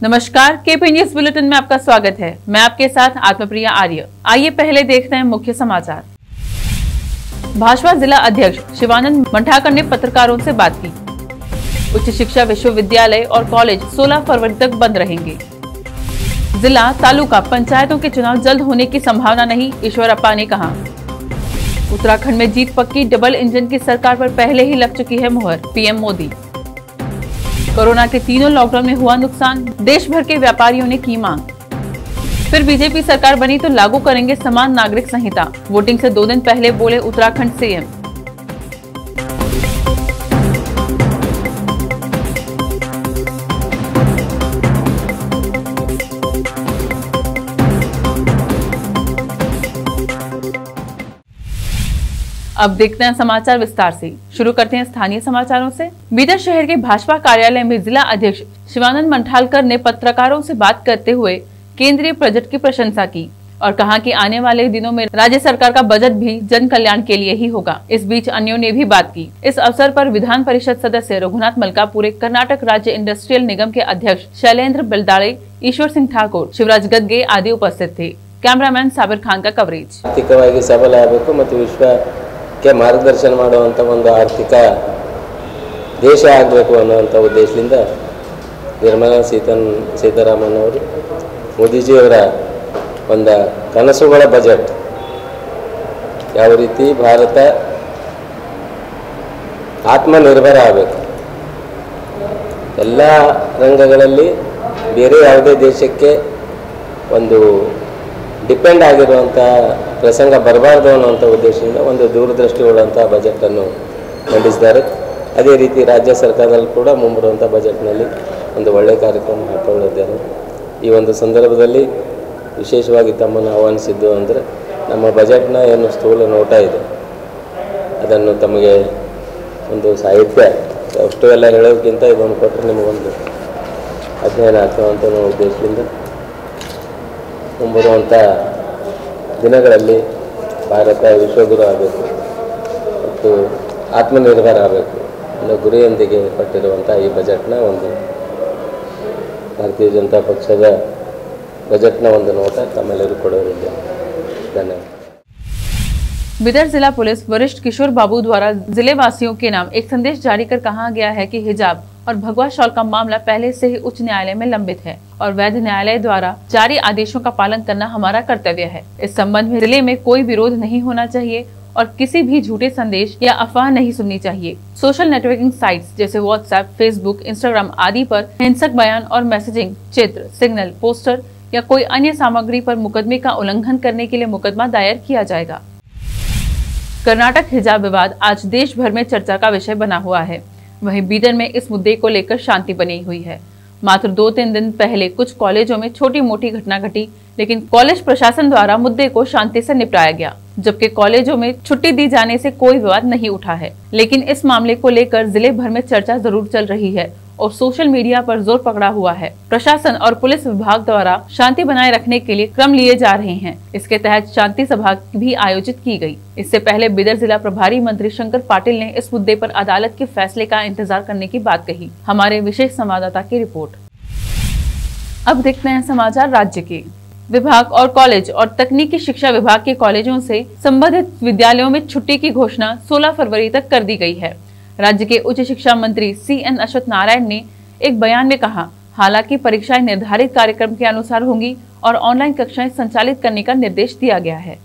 नमस्कार, KP news bulletin में आपका स्वागत है। मैं आपके साथ आत्मप्रिया आर्य। आइए पहले देखते हैं मुख्य समाचार। भाजपा जिला अध्यक्ष शिवानंद मंठाकर ने पत्रकारों से बात की। उच्च शिक्षा विश्वविद्यालय और कॉलेज 16 फरवरी तक बंद रहेंगे। जिला, तालुका पंचायतों के चुनाव जल्द होने की संभावना नहीं, ईश्वरप्पा ने कहा। उत्तराखंड में जीत पक्की, डबल इंजन की सरकार पर पहले ही लग चुकी है मुहर, पीएम मोदी। कोरोना के तीनों लॉकडाउन में हुआ नुकसान, देश भर के व्यापारियों ने की मांग। फिर बीजेपी सरकार बनी तो लागू करेंगे समान नागरिक संहिता, वोटिंग से 2 दिन पहले बोले उत्तराखंड सीएम। अब देखते हैं समाचार विस्तार से। शुरू करते हैं स्थानीय समाचारों से। बीदर शहर के भाजपा कार्यालय में जिला अध्यक्ष शिवानंद मंठालकर ने पत्रकारों से बात करते हुए केंद्रीय बजट की प्रशंसा की और कहा कि आने वाले दिनों में राज्य सरकार का बजट भी जन कल्याण के लिए ही होगा। इस बीच अन्यों ने भी बात की। इस अवसर पर विधान परिषद सदस्य रघुनाथ मलकापुरे, कर्नाटक राज्य इंडस्ट्रियल निगम के अध्यक्ष शैलेंद्र बेलदाड़े, ईश्वर सिंह ठाकुर, शिवराज गद्गे आदि उपस्थित थे। कैमरामैन साबिर खान का कवरेज। ಕೆ ಮಾರ್ಗದರ್ಶನ ಮಾಡುವಂಥ ಒಂದು ಆರ್ಥಿಕ ದೇಶ ಆಗಬೇಕು ಅನ್ನುವಂಥ ಉದ್ದೇಶದಿಂದ ನಿರ್ಮಲಾ ಸೀತಾರಾಮನ್ ಅವರು ಮೋದಿಜಿಯವರ ಒಂದು ಕನಸುಗಳ ಬಜೆಟ್, ಯಾವ ರೀತಿ ಭಾರತ ಆತ್ಮನಿರ್ಭರ ಆಗಬೇಕು, ಎಲ್ಲ ರಂಗಗಳಲ್ಲಿ ಬೇರೆ ಯಾವುದೇ ದೇಶಕ್ಕೆ ಒಂದು ಡಿಪೆಂಡ್ ಆಗಿರುವಂಥ ಪ್ರಸಂಗ ಬರಬಾರ್ದು ಅನ್ನುವಂಥ ಉದ್ದೇಶದಿಂದ ಒಂದು ದೂರದೃಷ್ಟಿ ಉಳ್ಳಂಥ ಬಜೆಟನ್ನು ಮಂಡಿಸಿದ್ದಾರೆ. ಅದೇ ರೀತಿ ರಾಜ್ಯ ಸರ್ಕಾರದಲ್ಲಿ ಕೂಡ ಮುಂಬರುವಂಥ ಬಜೆಟ್ನಲ್ಲಿ ಒಂದು ಒಳ್ಳೆಯ ಕಾರ್ಯಕ್ರಮ ಹಾಕಿಕೊಂಡಿದ್ದಾರೆ. ಈ ಒಂದು ಸಂದರ್ಭದಲ್ಲಿ ವಿಶೇಷವಾಗಿ ತಮ್ಮನ್ನು ಆಹ್ವಾನಿಸಿದ್ದು ಅಂದರೆ ನಮ್ಮ ಬಜೆಟ್ನ ಏನು ಸ್ಥೂಲ ನೋಟ ಇದೆ ಅದನ್ನು ತಮಗೆ ಒಂದು ಸಾಹಿತ್ಯ ಅಷ್ಟು ಎಲ್ಲ ಹೇಳೋದಕ್ಕಿಂತ ಇದನ್ನು ಕೊಟ್ಟರೆ ನಿಮಗೊಂದು ಅಧ್ಯಯನ ಆಗ್ತವಂಥ ಉದ್ದೇಶದಿಂದ ಮುಂಬರುವಂಥ ದಿನಗಳಲ್ಲಿ ಭಾರತ ವಿಶ್ವಗುರು ಆಗಬೇಕು ಮತ್ತು ಆತ್ಮನಿರ್ಭರ ಆಗಬೇಕು ಅನ್ನೋ ಗುರಿಯೊಂದಿಗೆ ಕೊಟ್ಟಿರುವಂಥ ಈ ಬಜೆಟ್ನ ಒಂದು ಭಾರತೀಯ ಜನತಾ ಪಕ್ಷದ ಬಜೆಟ್ನ ಒಂದು ನೋಟ ತಮ್ಮೆಲ್ಲರೂ ಕೊಡೋರಿದ್ದೇನೆ. धन्यवाद। बिदर जिला पुलिस वरिष्ठ किशोर बाबू द्वारा जिले वासियों के नाम एक संदेश जारी कर कहा गया है कि हिजाब और भगवा शॉल का मामला पहले से ही उच्च न्यायालय में लंबित है और वैध न्यायालय द्वारा जारी आदेशों का पालन करना हमारा कर्तव्य है। इस संबंध में जिले में कोई विरोध नहीं होना चाहिए और किसी भी झूठे संदेश या अफवाह नहीं सुननी चाहिए। सोशल नेटवर्किंग साइट्स जैसे व्हाट्सएप, फेसबुक, इंस्टाग्राम आदि पर हिंसक बयान और मैसेजिंग, चित्र, सिग्नल, पोस्टर या कोई अन्य सामग्री पर मुकदमे का उल्लंघन करने के लिए मुकदमा दायर किया जाएगा। कर्नाटक हिजाब विवाद आज देश भर में चर्चा का विषय बना हुआ है। वहीं बीदर में इस मुद्दे को लेकर शांति बनी हुई है। मात्र 2-3 दिन पहले कुछ कॉलेजों में छोटी मोटी घटना घटी, लेकिन कॉलेज प्रशासन द्वारा मुद्दे को शांति से निपटाया गया, जबकि कॉलेजों में छुट्टी दी जाने से कोई विवाद नहीं उठा है। लेकिन इस मामले को लेकर जिले भर में चर्चा जरूर चल रही है और सोशल मीडिया पर जोर पकड़ा हुआ है। प्रशासन और पुलिस विभाग द्वारा शांति बनाए रखने के लिए क्रम लिए जा रहे हैं। इसके तहत शांति सभा भी आयोजित की गई। इससे पहले बिदर जिला प्रभारी मंत्री शंकर पाटिल ने इस मुद्दे पर अदालत के फैसले का इंतजार करने की बात कही। हमारे विशेष संवाददाता की रिपोर्ट। अब देखते हैं समाचार राज्य के। विभाग और कॉलेज और तकनीकी शिक्षा विभाग के कॉलेजों से संबंधित विद्यालयों में छुट्टी की घोषणा 16 फरवरी तक कर दी गई है। राज्य के उच्च शिक्षा मंत्री CN अश्वत्थ नारायण ने एक बयान में कहा, हालांकि परीक्षाएं निर्धारित कार्यक्रम के अनुसार होंगी और ऑनलाइन कक्षाएं संचालित करने का निर्देश दिया गया है।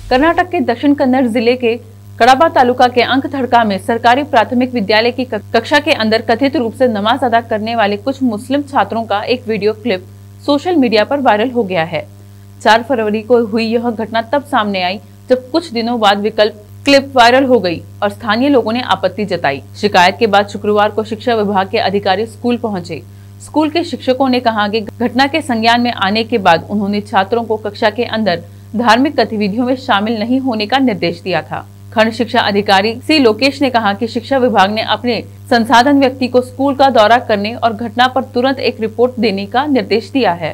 कर्नाटक के दक्षिण कन्नड़ जिले के कड़ाबा तालुका के अंकथड़का में सरकारी प्राथमिक विद्यालय की कक्षा के अंदर कथित रूप से नमाज अदा करने वाले कुछ मुस्लिम छात्रों का एक वीडियो क्लिप सोशल मीडिया पर वायरल हो गया है। 4 फरवरी को हुई यह घटना तब सामने आई जब कुछ दिनों बाद विकल्प क्लिप वायरल हो गई और स्थानीय लोगों ने आपत्ति जताई। शिकायत के बाद शुक्रवार को शिक्षा विभाग के अधिकारी स्कूल पहुंचे। स्कूल के शिक्षकों ने कहा कि घटना के संज्ञान में आने के बाद उन्होंने छात्रों को कक्षा के अंदर धार्मिक गतिविधियों में शामिल नहीं होने का निर्देश दिया था। खंड शिक्षा अधिकारी C लोकेश ने कहा कि शिक्षा विभाग ने अपने संसाधन व्यक्ति को स्कूल का दौरा करने और घटना पर तुरंत एक रिपोर्ट देने का निर्देश दिया है।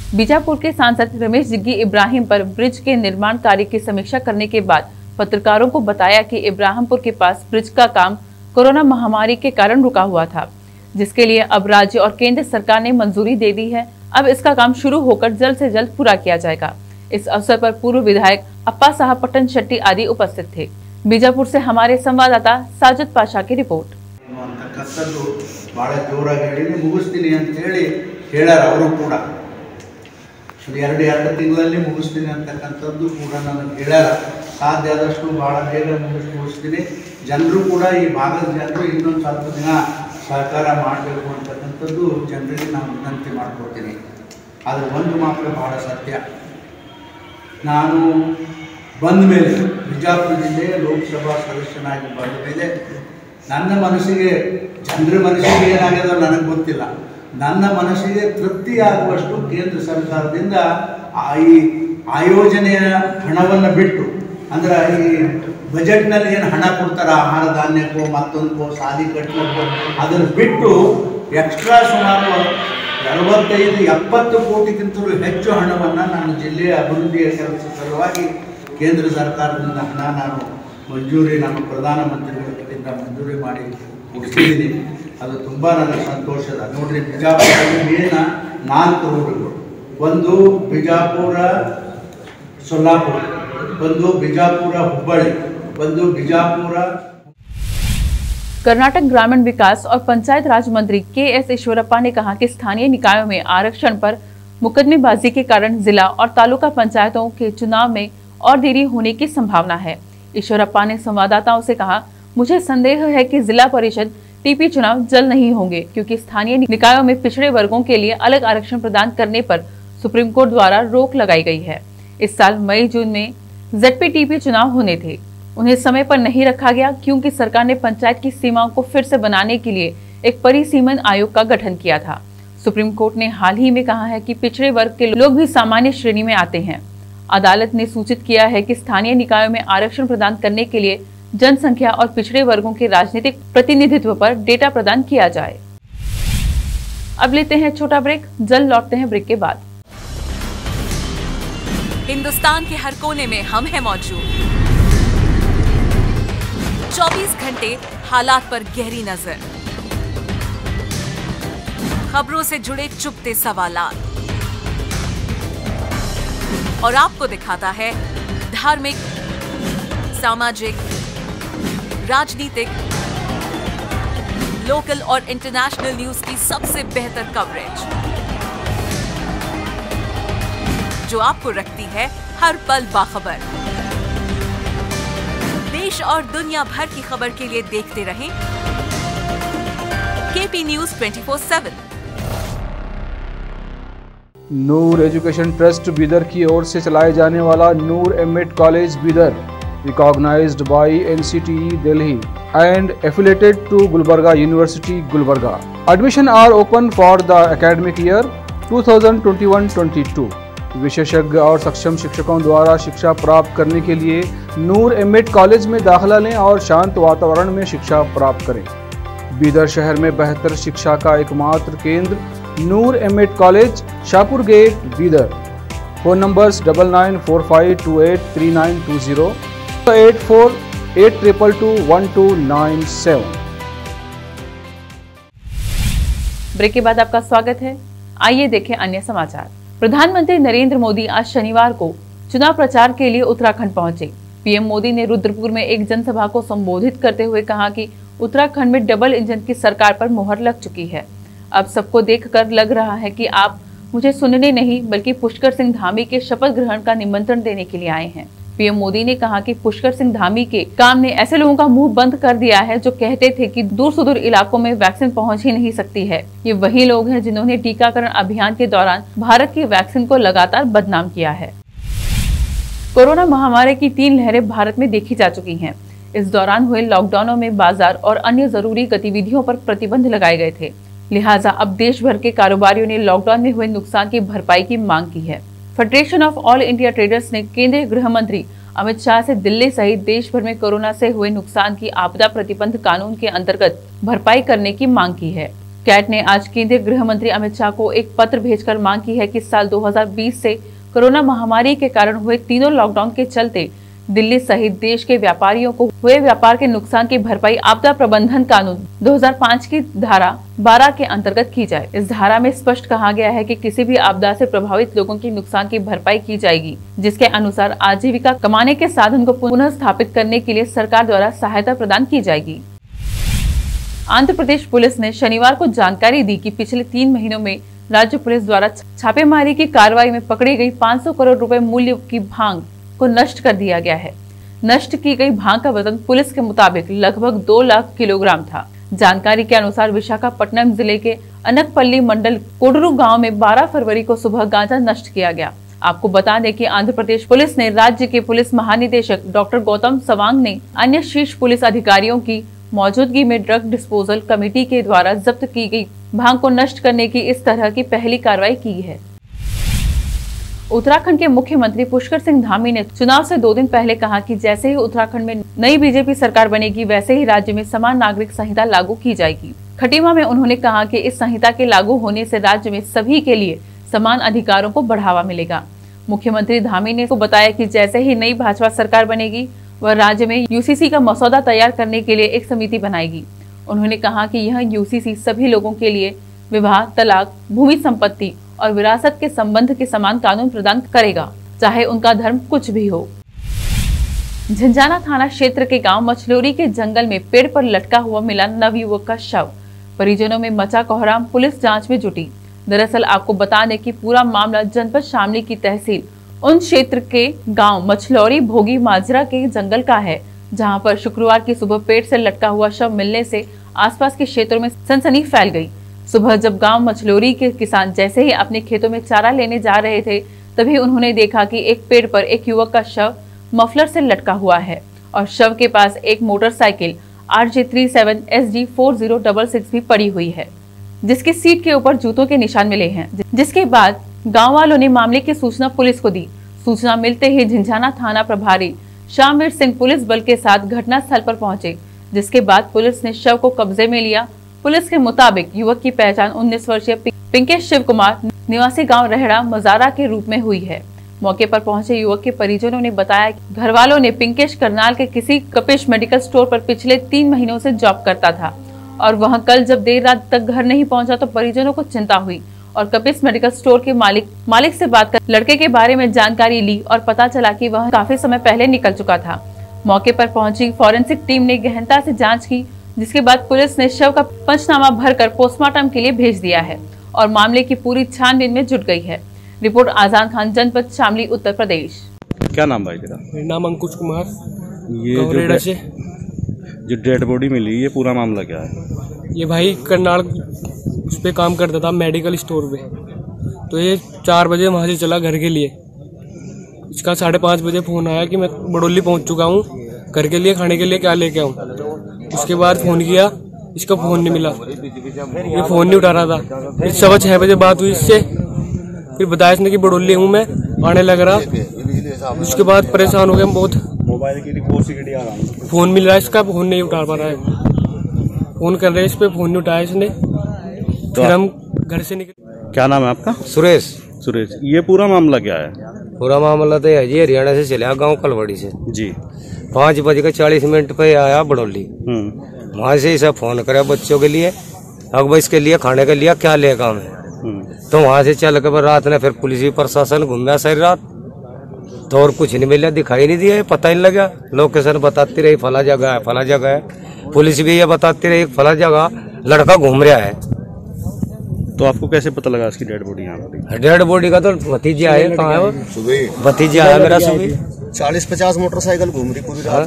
बीजापुर के सांसद रमेश जिग्गी इब्राहिम पर ब्रिज के निर्माण कार्य की समीक्षा करने के बाद पत्रकारों को बताया कि इब्राहिमपुर के पास ब्रिज का काम कोरोना महामारी के कारण रुका हुआ था, जिसके लिए अब राज्य और केंद्र सरकार ने मंजूरी दे दी है। अब इसका काम शुरू होकर जल्द से जल्द पूरा किया जाएगा। इस अवसर पर पूर्व विधायक अप्पा साहब पट्टन शेट्टी आदि उपस्थित थे। बीजापुर से हमारे संवाददाता साजिद पाशा की रिपोर्ट। ಭಾಳ ಜೋರಾಗಿ ಹೇಳಿ ಮುಗಿಸ್ತೀನಿ ಅಂತ ಹೇಳ್ಯಾರ ಅವರು ಕೂಡ ಎರಡು ತಿಂಗಳಲ್ಲಿ ಮುಗಿಸ್ತೀನಿ ಅಂತಕ್ಕಂಥದ್ದು ಕೂಡ ನನಗೆ ಹೇಳ್ಯಾರ। ಸಾಧ್ಯ ಆದಷ್ಟು ಭಾಳ ಬೇಗ ಮುಗಿಸ್ತೀನಿ। ಜನರು ಕೂಡ ಈ ಭಾಗದ ಜನರು ಇನ್ನೊಂದು ಸ್ವಲ್ಪ ದಿನ ಸಹಕಾರ ಮಾಡಬೇಕು ಅಂತಕ್ಕಂಥದ್ದು ಜನರಿಗೆ ನಾನು ವಿನಂತಿ ಮಾಡ್ಕೊಳ್ತೀನಿ। ಆದರೆ ಒಂದು ಮಾತ್ರ ಭಾಳ ಸತ್ಯ, ನಾನು ಬಂದ ಮೇಲೆ ಬಿಜಾಪುರ ಜಿಲ್ಲೆ ಲೋಕಸಭಾ ಸದಸ್ಯನಾಗಿ ಬಂದ ಮೇಲೆ ನನ್ನ ಮನಸ್ಸಿಗೆ, ಜನರ ಮನಸ್ಸಿಗೆ ಏನಾಗ್ಯದೋ ನನಗೆ ಗೊತ್ತಿಲ್ಲ, ನನ್ನ ಮನಸ್ಸಿಗೆ ತೃಪ್ತಿಯಾಗುವಷ್ಟು ಕೇಂದ್ರ ಸರ್ಕಾರದಿಂದ ಈ ಆಯೋಜನೆಯ ಹಣವನ್ನು ಬಿಟ್ಟು, ಅಂದ್ರೆ ಈ ಬಜೆಟ್ನಲ್ಲಿ ಏನು ಹಣ ಕೊಡ್ತಾರೆ ಆಹಾರ ಧಾನ್ಯಕ್ಕೋ ಮತ್ತೊಂದಕ್ಕೋ ಸಾಲಿ ಕಟ್ಟಲಿಕ್ಕೋ ಅದನ್ನು ಬಿಟ್ಟು ಎಕ್ಸ್ಟ್ರಾ ಸುಮಾರು 65-70 ಕೋಟಿಗಿಂತಲೂ ಹೆಚ್ಚು ಹಣವನ್ನು ನನ್ನ ಜಿಲ್ಲೆಯ ಅಭಿವೃದ್ಧಿಯ ಕೆಲಸ ಸಲುವಾಗಿ ಕೇಂದ್ರ ಸರ್ಕಾರದಿಂದ ಹಣ ನಾನು ಮಂಜೂರಿ ನಮ್ಮ ಪ್ರಧಾನಮಂತ್ರಿಗಳ ಕಡೆಯಿಂದ ಮಂಜೂರಿ ಮಾಡಿ ಮುಗಿಸಿದ್ದೀನಿ। ಅದು ತುಂಬ ನನಗೆ ಸಂತೋಷದ। ನೋಡ್ರಿ, ಬಿಜಾಪುರದಲ್ಲಿ ಮೇನ 4 ರೋಡ್ಗಳು, ಒಂದು ಬಿಜಾಪುರ ಸೊಲ್ಲಾಪುರ, ಒಂದು ಬಿಜಾಪುರ ಹುಬ್ಬಳ್ಳಿ, ಒಂದು ಬಿಜಾಪುರ। कर्नाटक ग्रामीण विकास और पंचायत राज मंत्री के.एस. ईश्वरप्पा ने कहा कि स्थानीय निकायों में आरक्षण पर मुकदमेबाजी के कारण जिला और तालुका पंचायतों के चुनाव में और देरी होने की संभावना है। ईश्वरप्पा ने संवाददाताओं से कहा, मुझे संदेह है कि जिला परिषद टीपी चुनाव जल्द नहीं होंगे, क्योंकि स्थानीय निकायों में पिछड़े वर्गों के लिए अलग आरक्षण प्रदान करने पर सुप्रीम कोर्ट द्वारा रोक लगाई गई है। इस साल मई जून में ZPTP चुनाव होने थे, उन्हें समय पर नहीं रखा गया क्योंकि सरकार ने पंचायत की सीमाओं को फिर से बनाने के लिए एक परिसीमन आयोग का गठन किया था। सुप्रीम कोर्ट ने हाल ही में कहा है कि पिछड़े वर्ग के लोग भी सामान्य श्रेणी में आते हैं। अदालत ने सूचित किया है कि स्थानीय निकायों में आरक्षण प्रदान करने के लिए जनसंख्या और पिछड़े वर्गों के राजनीतिक प्रतिनिधित्व पर डेटा प्रदान किया जाए। अब लेते हैं छोटा ब्रेक, जल्द लौटते हैं ब्रेक के बाद। हिंदुस्तान के हर कोने में हम हैं मौजूद, 24 घंटे हालात पर गहरी नजर, खबरों से जुड़े चुपते सवालात, और आपको दिखाता है धार्मिक, सामाजिक, राजनीतिक, लोकल और इंटरनेशनल न्यूज की सबसे बेहतर कवरेज, जो आपको रखती है हर पल बाखबर। देश और दुनिया भर की खबर के लिए देखते रहें KP News 24/7। Noor education trust Bidar की ओर से चलाए जाने वाला Noor MEd college Bidar, recognised by NCTE Delhi and affiliated to Gulbarga University, Gulbarga. Admission are open for the academic year 2021-22. विशेषज्ञ और सक्षम शिक्षकों द्वारा शिक्षा प्राप्त करने के लिए नूर एमएड कॉलेज में दाखिला लें और शांत वातावरण में शिक्षा प्राप्त करें। बीदर शहर में बेहतर शिक्षा का एकमात्र केंद्र Noor MEd college, Shahpur gate, Bidar. Phone numbers 9945283920, 8482221297। Break के बाद आपका स्वागत है। आइए देखें अन्य समाचार। प्रधानमंत्री नरेंद्र मोदी आज शनिवार को चुनाव प्रचार के लिए उत्तराखंड पहुंचे। पीएम मोदी ने रुद्रपुर में एक जनसभा को संबोधित करते हुए कहा कि उत्तराखंड में डबल इंजन की सरकार पर मोहर लग चुकी है। अब सबको देखकर लग रहा है कि आप मुझे सुनने नहीं बल्कि पुष्कर सिंह धामी के शपथ ग्रहण का निमंत्रण देने के लिए आए हैं। पीएम मोदी ने कहा कि पुष्कर सिंह धामी के काम ने ऐसे लोगों का मुंह बंद कर दिया है जो कहते थे कि दूर सुदूर इलाकों में वैक्सीन पहुंच ही नहीं सकती है। ये वही लोग हैं जिन्होंने टीकाकरण अभियान के दौरान भारत की वैक्सीन को लगातार बदनाम किया है। कोरोना महामारी की 3 लहरें भारत में देखी जा चुकी हैं। इस दौरान हुए लॉकडाउनों में बाजार और अन्य जरूरी गतिविधियों पर प्रतिबंध लगाए गए थे। लिहाजा अब देश भर के कारोबारियों ने लॉकडाउन में हुए नुकसान की भरपाई की मांग की है। Federation of all India traders ने केंद्रीय गृह मंत्री अमित शाह से दिल्ली सहित देश भर में कोरोना से हुए नुकसान की आपदा प्रतिबंध कानून के अंतर्गत भरपाई करने की मांग की है। कैट ने आज केंद्रीय गृह मंत्री अमित शाह को एक पत्र भेजकर मांग की है कि साल 2020 से कोरोना महामारी के कारण हुए तीनों लॉकडाउन के चलते दिल्ली सहित देश के व्यापारियों को हुए व्यापार के नुकसान की भरपाई आपदा प्रबंधन कानून 2005 की धारा 12 के अंतर्गत की जाए। इस धारा में स्पष्ट कहा गया है कि किसी भी आपदा से प्रभावित लोगों की नुकसान की भरपाई की जाएगी, जिसके अनुसार आजीविका कमाने के साधन को पुनः स्थापित करने के लिए सरकार द्वारा सहायता प्रदान की जाएगी। आंध्र प्रदेश पुलिस ने शनिवार को जानकारी दी कि पिछले 3 महीनों में राज्य पुलिस द्वारा छापेमारी की कार्रवाई में पकड़ी गई 500 करोड़ रुपए मूल्य की भांग को नष्ट कर दिया गया है। नष्ट की गई भांग का वजन पुलिस के मुताबिक लगभग 2 लाख किलोग्राम था। जानकारी के अनुसार विशाखापट्टनम जिले के अनकपल्ली मंडल कोडरू गांव में 12 फरवरी को सुबह गांजा नष्ट किया गया। आपको बता दें कि आंध्र प्रदेश पुलिस ने राज्य के पुलिस महानिदेशक डॉक्टर गौतम सवांग ने अन्य शीर्ष पुलिस अधिकारियों की मौजूदगी में ड्रग डिस्पोजल कमेटी के द्वारा जब्त की गई भांग को नष्ट करने की इस तरह की पहली कार्रवाई की है। उत्तराखंड के मुख्यमंत्री पुष्कर सिंह धामी ने चुनाव से 2 दिन पहले कहा कि जैसे ही उत्तराखंड में नई बीजेपी सरकार बनेगी, वैसे ही राज्य में समान नागरिक संहिता लागू की जाएगी। खटीमा में उन्होंने कहा कि इस संहिता के लागू होने से राज्य में सभी के लिए समान अधिकारों को बढ़ावा मिलेगा। मुख्यमंत्री धामी ने बताया कि जैसे ही नई भाजपा सरकार बनेगी, वह राज्य में यूसीसी का मसौदा तैयार करने के लिए एक समिति बनाएगी। उन्होंने कहा कि यह यूसीसी सभी लोगों के लिए विवाह, तलाक, भूमि संपत्ति और विरासत के संबंध के समान कानून प्रदान करेगा, चाहे उनका धर्म कुछ भी हो। झंझाना थाना क्षेत्र के गांव मछलोरी के जंगल में पेड़ पर लटका हुआ मिला नवयुवक का शव। परिजनों में मचा कोहराम, पुलिस जांच में जुटी। दरअसल आपको बता दें कि पूरा मामला जनपद शामली की तहसील उन क्षेत्र के गांव मछलौरी भोगी माजरा के जंगल का है, जहां पर शुक्रवार की सुबह पेड़ से लटका हुआ शव मिलने से आसपास के क्षेत्रों में सनसनी फैल गई। सुबह जब गांव मछलोरी के किसान जैसे ही अपने खेतों में चारा लेने जा रहे थे, तभी उन्होंने देखा कि एक पेड़ पर एक युवक का शव मफलर से लटका हुआ है और शव के पास एक मोटरसाइकिल RJ37 SD 4066 भी पड़ी हुई है, जिसकी सीट के ऊपर जूतों के निशान मिले हैं। जिसके बाद गांव वालों ने मामले की सूचना पुलिस को दी। सूचना मिलते ही झंझाना थाना प्रभारी शामवीर सिंह पुलिस बल के साथ घटनास्थल पर पहुंचे, जिसके बाद पुलिस ने शव को कब्जे में लिया। पुलिस के मुताबिक युवक की पहचान 19 वर्षीय पिंकेश शिव कुमार निवासी गांव रहड़ा मजारा के रूप में हुई है। मौके पर पहुंचे युवक के परिजनों ने बताया कि घर वालों ने पिंकेश करनाल के किसी कपिश मेडिकल स्टोर पर पिछले 3 महीनों से जॉब करता था और वहां कल जब देर रात तक घर नहीं पहुंचा तो परिजनों को चिंता हुई और कपिश मेडिकल स्टोर के मालिक से बात कर लड़के के बारे में जानकारी ली और पता चला कि वह काफी समय पहले निकल चुका था। मौके पर पहुंची फॉरेंसिक टीम ने गहनता से जांच की, जिसके बाद पुलिस ने शव का पंचनामा भरकर पोस्टमार्टम के लिए भेज दिया है और मामले की पूरी छानबीन में जुट गई है। रिपोर्ट आजाद खान, जनपद शामली, उत्तर प्रदेश। क्या नाम भाई तेरा? मेरा नाम अंकुश कुमार। ये जो डेड बॉडी मिली, ये पूरा मामला क्या है? ये भाई करनाल उस पे काम करता था मेडिकल स्टोर पे, तो ये 4 बजे वहाँ से चला घर के लिए। इसका 5:30 बजे फ़ोन आया कि मैं बड़ोली पहुँच चुका हूँ, घर के लिए खाने के लिए क्या लेके आऊँ। उसके बाद फ़ोन किया, इसका फ़ोन नहीं मिला, ये फ़ोन नहीं उठा रहा था। फिर 6:15 बजे बात हुई इससे, फिर बताया इसने कि बड़ोली हूँ मैं, आने लग रहा। उसके बाद परेशान हो गए हम बहुत। फ़ोन मिल रहा है इसका, फ़ोन नहीं उठा पा रहा है। फ़ोन कर रहे हैं इस पर, फ़ोन नहीं उठाया इसने। तो फिर हम घर से निकले। क्या नाम है आपका? सुरेश। ये पूरा मामला क्या है? पूरा मामला तो है जी, हरियाणा से चला गांव कलवड़ी से जी। 5:40 पे आया बड़ौली। वहाँ से इसे फोन करा बच्चों के लिए, अब इसके लिए खाने के लिए क्या लेगा हमें। तो वहाँ से चल के रात ने फिर पुलिस भी प्रशासन घूमया सारी रात, तो और कुछ नहीं मिला, दिखाई नहीं दिया, पता नहीं लगा। लोकेशन बताती रही फला जगह है, फला जगह है। पुलिस भी ये बताती रही फला जगह लड़का घूम रहा है। तो आपको कैसे पता लगा इसकी डेड बॉडी यहाँ पर? डेड बॉडी का तो भतीजा है, कहाँ है वो? भतीजा है मेरा। सुबह 40-50 मोटरसाइकिल घूम रही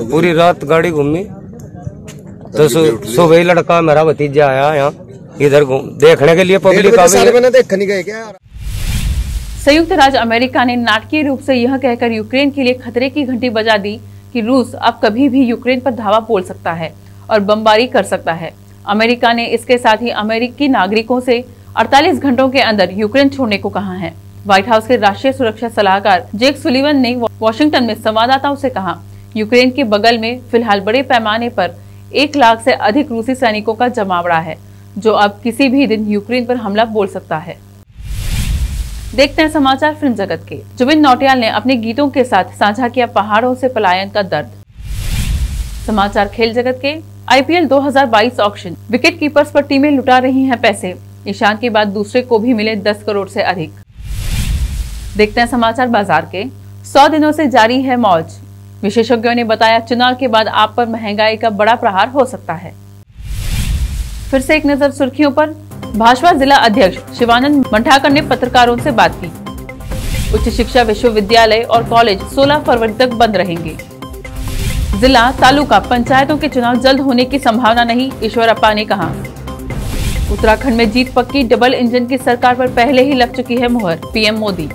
पूरी रात गाड़ी घूमी। तो सुबह ही लड़का मेरा भतीजा आया यहाँ इधर देखने के लिए। पब्लिक देखने गए क्या? संयुक्त राज्य अमेरिका ने नाटकीय रूप से यह कहकर यूक्रेन के लिए खतरे की घंटी बजा दी कि रूस अब कभी भी यूक्रेन पर धावा बोल सकता है और बमबारी कर सकता है। अमेरिका ने इसके साथ ही अमेरिकी नागरिकों से 48 घंटों के अंदर यूक्रेन छोड़ने को कहा है। व्हाइट हाउस के राष्ट्रीय सुरक्षा सलाहकार जेक सुलिवन ने वॉशिंगटन में संवाददाताओं से कहा, यूक्रेन के बगल में फिलहाल बड़े पैमाने पर 1 लाख से अधिक रूसी सैनिकों का जमावड़ा है, जो अब किसी भी दिन यूक्रेन पर हमला बोल सकता है। देखते हैं समाचार फिल्म जगत के। जुबिन नौटियाल ने अपने गीतों के साथ साझा किया पहाड़ों से पलायन का दर्द। समाचार खेल जगत के। IPL 2022 ऑक्शन, विकेट कीपर्स पर टीमें लुटा रही हैं पैसे। ईशान के बाद दूसरे को भी मिले 10 करोड़ से अधिक। देखते हैं समाचार बाजार के। 100 दिनों से जारी है मौज। विशेषज्ञों ने बताया चुनाव के बाद आप पर महंगाई का बड़ा प्रहार हो सकता है। फिर से एक नजर सुर्खियों पर। भाजपा जिला अध्यक्ष शिवानंद मंठाकर ने पत्रकारों से बात की। उच्च शिक्षा विश्वविद्यालय और कॉलेज 16 फरवरी तक बंद रहेंगे। जिला, तालुका पंचायतों के चुनाव जल्द होने की संभावना नहीं, ईश्वरप्पा ने कहा। उत्तराखंड में जीत पक्की, डबल इंजन की सरकार पर पहले ही लग चुकी है मुहर, PM मोदी।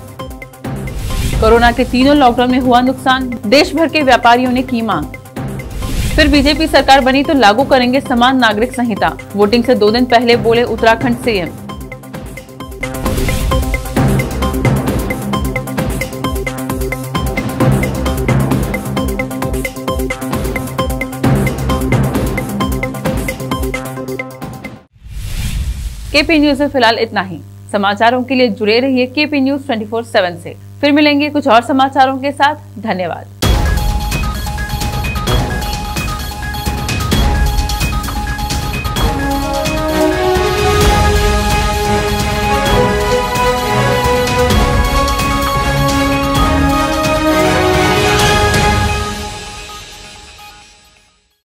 कोरोना के तीनों लॉकडाउन में हुआ नुकसान, देश भर के व्यापारियों ने की मांग। फिर बीजेपी सरकार बनी तो लागू करेंगे समान नागरिक संहिता, वोटिंग से 2 दिन पहले बोले उत्तराखंड CM। KP न्यूज में फिलहाल इतना ही। समाचारों के लिए जुड़े रहिए KP न्यूज 24/7 से। फिर मिलेंगे कुछ और समाचारों के साथ। धन्यवाद।